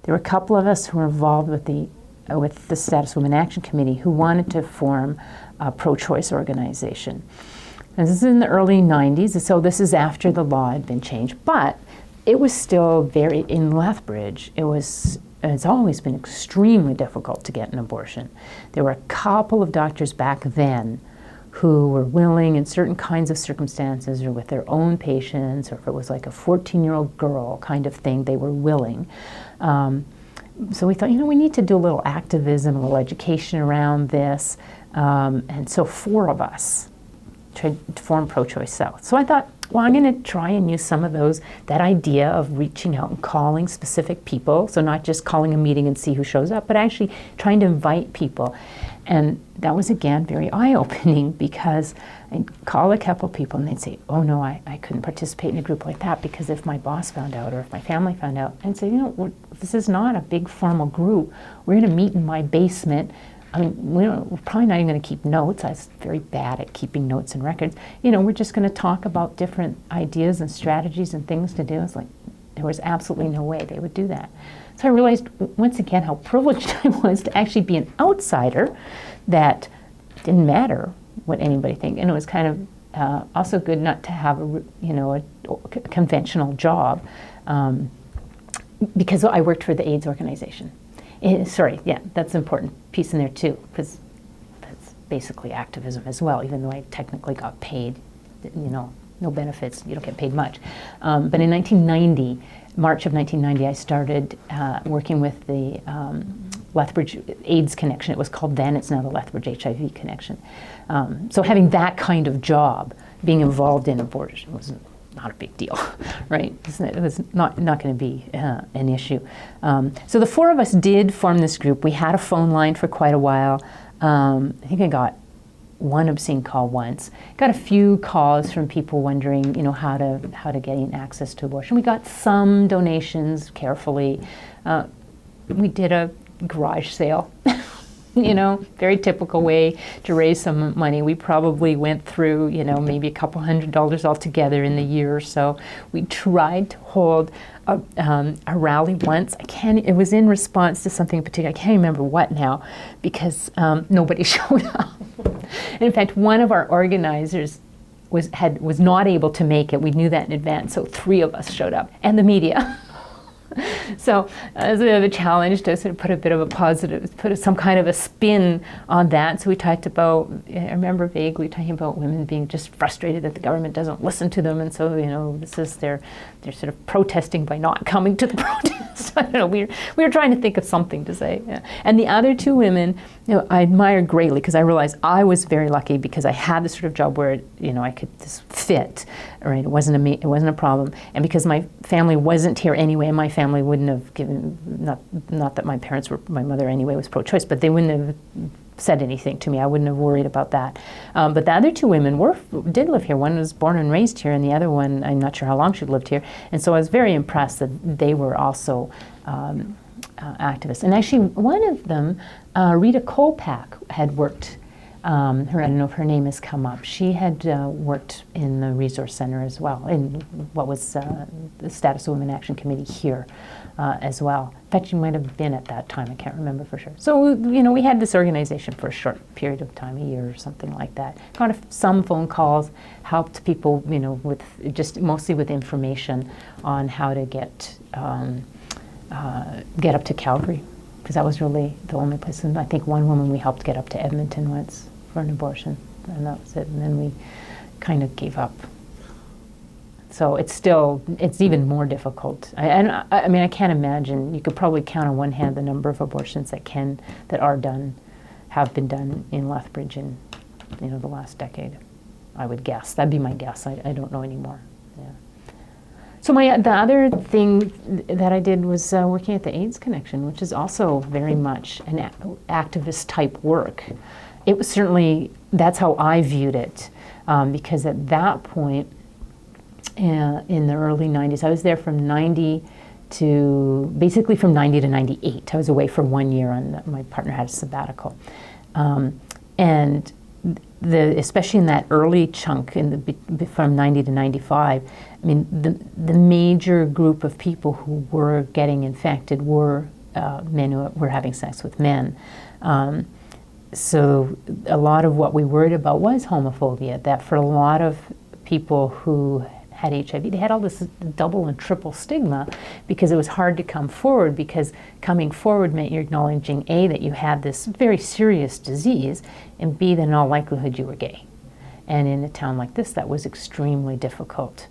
there were a couple of us who were involved with the Status Women Action Committee who wanted to form a pro-choice organization. And this is in the early 90s, so this is after the law had been changed, but it was still very, in Lethbridge, it's always been extremely difficult to get an abortion. There were a couple of doctors back then who were willing in certain kinds of circumstances or with their own patients, or if it was like a 14-year-old girl kind of thing, they were willing. So we thought, we need to do a little activism, a little education around this. And so 4 of us tried to form Pro-Choice South. So I thought, well, I'm going to try and use some of that idea of reaching out and calling specific people. So not just calling a meeting and see who shows up, but actually trying to invite people. And that was, again, very eye-opening, because I'd call a couple people and they'd say, oh no, I couldn't participate in a group like that because if my boss found out or if my family found out. I'd say, this is not a big formal group. We're going to meet in my basement. I mean, we're probably not even going to keep notes. I was very bad at keeping notes and records. We're just going to talk about different ideas and strategies and things to do. It's like, there was absolutely no way they would do that. So I realized, once again, how privileged I was to actually be an outsider, that didn't matter what anybody think. And it was kind of also good not to have a conventional job, because I worked for the AIDS organization. That's an important piece in there too, because that's basically activism as well, even though I technically got paid, no benefits, you don't get paid much. But in March of 1990, I started working with the Lethbridge AIDS Connection. It was called then, it's now the Lethbridge HIV Connection. So having that kind of job, being involved in abortion, was not a big deal, right? It was not going to be an issue. So the 4 of us did form this group. We had a phone line for quite a while. I think I got one obscene call once. Got a few calls from people wondering, how to gain access to abortion. We got some donations carefully. We did a garage sale. Very typical way to raise some money. We probably went through, maybe a couple $100 altogether in the year or so. We tried to hold a rally once. It was in response to something in particular. I can't remember what now, because nobody showed up. And in fact, one of our organizers was not able to make it. We knew that in advance, so 3 of us showed up, and the media. So it was a bit of a challenge to sort of put a bit of a positive, put some kind of a spin on that. So we talked about, I remember vaguely talking about women being just frustrated that the government doesn't listen to them, and so this is they're sort of protesting by not coming to the protest. I don't know. We were trying to think of something to say. Yeah. And the other 2 women, I admire greatly, because I realized I was very lucky because I had this sort of job where I could just fit. Right, it wasn't a problem, and because my family wasn't here anyway, and my family wouldn't have given, not that my mother anyway was pro-choice, but they wouldn't have said anything to me. I wouldn't have worried about that. But the other 2 women did live here. One was born and raised here, and the other one, I'm not sure how long she lived here. And so I was very impressed that they were also activists. And actually, one of them, Rita Kolpak, had worked. I don't know if her name has come up. She had worked in the resource center as well, in what was the Status of Women Action Committee here as well. In fact, she might have been at that time. I can't remember for sure. So, we had this organization for a short period of time, a year or something like that. Got some phone calls, helped people, with just mostly with information on how to get up to Calgary, because that was really the only place. And I think one woman we helped get up to Edmonton once for an abortion, and that was it. And then we kind of gave up. So it's even more difficult. I mean, I can't imagine. You could probably count on one hand the number of abortions that have been done in Lethbridge in, the last decade. I would guess. That'd be my guess. I don't know anymore. Yeah. So the other thing that I did was working at the AIDS Connection, which is also very much an activist type work. It was certainly, that's how I viewed it, because at that point in the early 90s, I was there from 90 to 98. I was away for 1 year my partner had a sabbatical. And especially in that early chunk from 90 to 95, I mean, the major group of people who were getting infected were men who were having sex with men. So a lot of what we worried about was homophobia, that for a lot of people who had HIV, they had all this double and triple stigma because it was hard to come forward, because coming forward meant you're acknowledging A, that you had this very serious disease, and B, that in all likelihood you were gay. And in a town like this, that was extremely difficult.